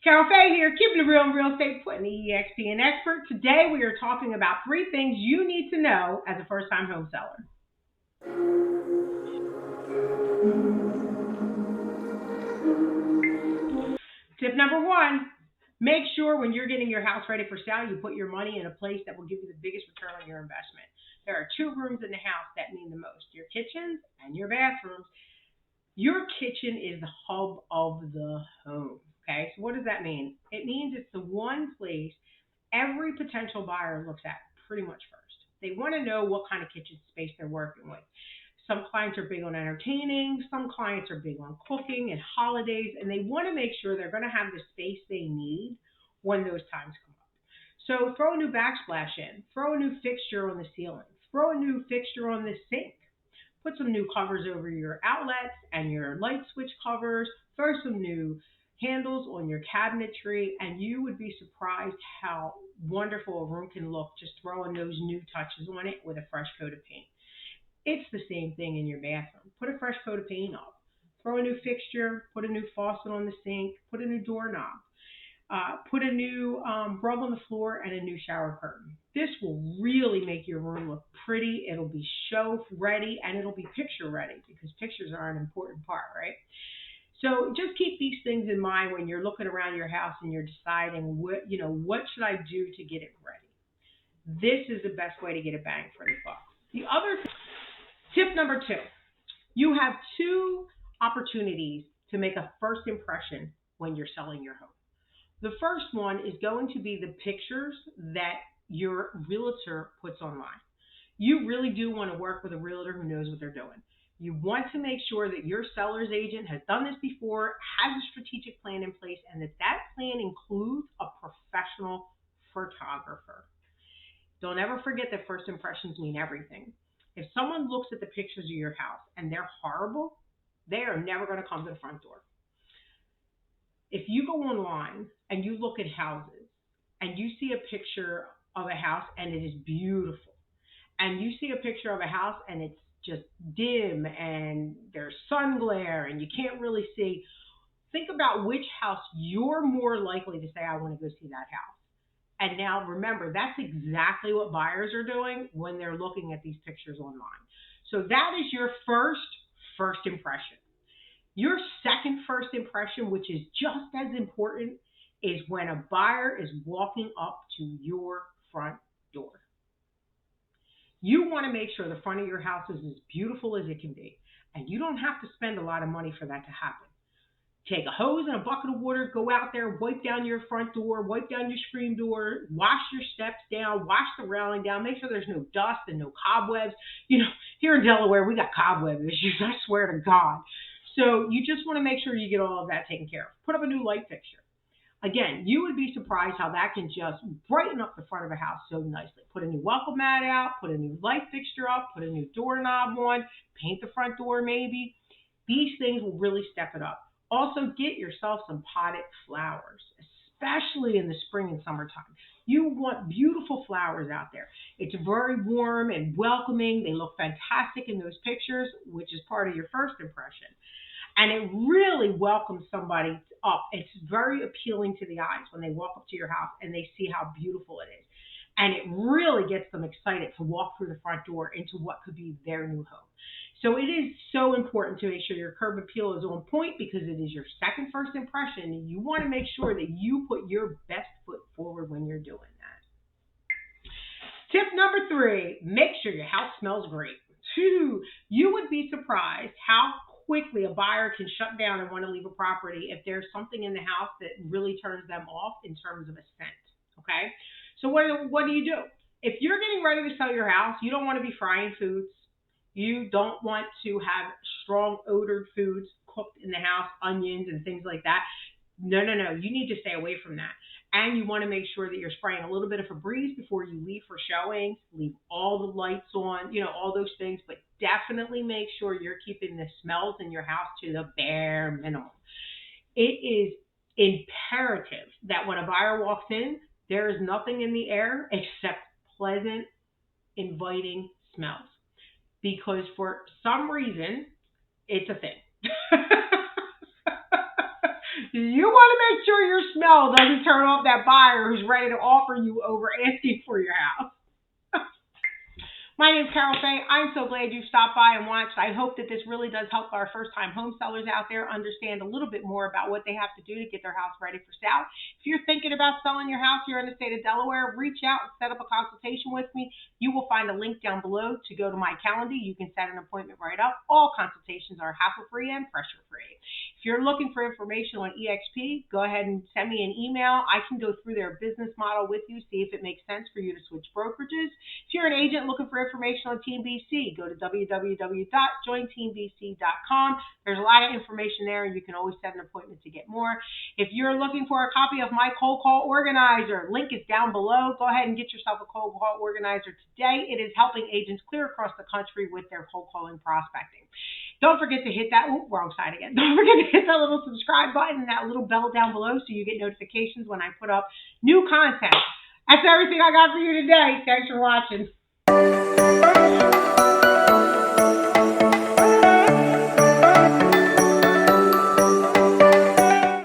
Carol Fay here, keeping it real in real estate, putting the EXP in expert. Today we are talking about three things you need to know as a first-time home seller. Tip number one, make sure when you're getting your house ready for sale, you put your money in a place that will give you the biggest return on your investment. There are two rooms in the house that mean the most, your kitchens and your bathrooms. Your kitchen is the hub of the home. Okay, so what does that mean? It means it's the one place every potential buyer looks at pretty much first. They want to know what kind of kitchen space they're working with. Some clients are big on entertaining, some clients are big on cooking and holidays, and they want to make sure they're going to have the space they need when those times come up. So throw a new backsplash in, throw a new fixture on the ceiling, throw a new fixture on the sink, put some new covers over your outlets and your light switch covers, throw some new handles on your cabinetry, and you would be surprised how wonderful a room can look just throwing those new touches on it with a fresh coat of paint. It's the same thing in your bathroom. Put a fresh coat of paint up. Throw a new fixture, put a new faucet on the sink, put a new doorknob. Put a new rug on the floor and a new shower curtain. This will really make your room look pretty. It'll be show ready and it'll be picture ready because pictures are an important part, right? So just keep these things in mind when you're looking around your house and you're deciding what should I do to get it ready. This is the best way to get a bang for the buck. The other tip number two, you have two opportunities to make a first impression when you're selling your home. The first one is going to be the pictures that your realtor puts online. You really do want to work with a realtor who knows what they're doing. You want to make sure that your seller's agent has done this before, has a strategic plan in place, and that plan includes a professional photographer. Don't ever forget that first impressions mean everything. If someone looks at the pictures of your house and they're horrible, they are never going to come to the front door. If you go online and you look at houses and you see a picture of a house and it is beautiful, and you see a picture of a house and it's just dim and there's sun glare and you can't really see, think about which house you're more likely to say, I want to go see that house. And now remember, that's exactly what buyers are doing when they're looking at these pictures online. So that is your first impression. Your second first impression, which is just as important, is when a buyer is walking up to your front door. You want to make sure the front of your house is as beautiful as it can be, and you don't have to spend a lot of money for that to happen. Take a hose and a bucket of water, go out there, wipe down your front door, wipe down your screen door, wash your steps down, wash the railing down, make sure there's no dust and no cobwebs. Here in Delaware, we got cobweb issues, I swear to God. So you just want to make sure you get all of that taken care of. Put up a new light fixture. Again, you would be surprised how that can just brighten up the front of a house so nicely. Put a new welcome mat out, put a new light fixture up, put a new doorknob on, paint the front door maybe. These things will really step it up. Also, get yourself some potted flowers, especially in the spring and summertime. You want beautiful flowers out there. It's very warm and welcoming. They look fantastic in those pictures, which is part of your first impression. And it really welcomes somebody up. It's very appealing to the eyes when they walk up to your house and they see how beautiful it is. And it really gets them excited to walk through the front door into what could be their new home. So it is so important to make sure your curb appeal is on point because it is your second first impression. And you want to make sure that you put your best foot forward when you're doing that. Tip number three, make sure your house smells great. You would be surprised how quickly a buyer can shut down and want to leave a property if there's something in the house that really turns them off in terms of a scent. Okay? So what do you do? If you're getting ready to sell your house, you don't want to be frying foods. You don't want to have strong odored foods cooked in the house, onions and things like that. No. You need to stay away from that. And you want to make sure that you're spraying a little bit of Febreze before you leave for showings. Leave all the lights on, all those things. But definitely make sure you're keeping the smells in your house to the bare minimum. It is imperative that when a buyer walks in, there is nothing in the air except pleasant, inviting smells. Because for some reason, it's a thing. You want to make sure your smell doesn't turn off that buyer who's ready to offer you over asking for your house. My name is Carol Fay. I'm so glad you stopped by and watched. I hope that this really does help our first-time home sellers out there understand a little bit more about what they have to do to get their house ready for sale. If you're thinking about selling your house here in the state of Delaware, reach out and set up a consultation with me. You will find a link down below to go to my calendar. You can set an appointment right up. All consultations are hassle-free and pressure-free. If you're looking for information on EXP, go ahead and send me an email. I can go through their business model with you, see if it makes sense for you to switch brokerages. If you're an agent looking for information on Team BC, go to www.jointeambc.com. There's a lot of information there, and you can always set an appointment to get more. If you're looking for a copy of my cold call organizer, link is down below. Go ahead and get yourself a cold call organizer today. It is helping agents clear across the country with their cold calling prospecting. Don't forget to hit that, wrong side again. Don't forget to hit that little subscribe button and that little bell down below so you get notifications when I put up new content. That's everything I got for you today. Thanks for watching.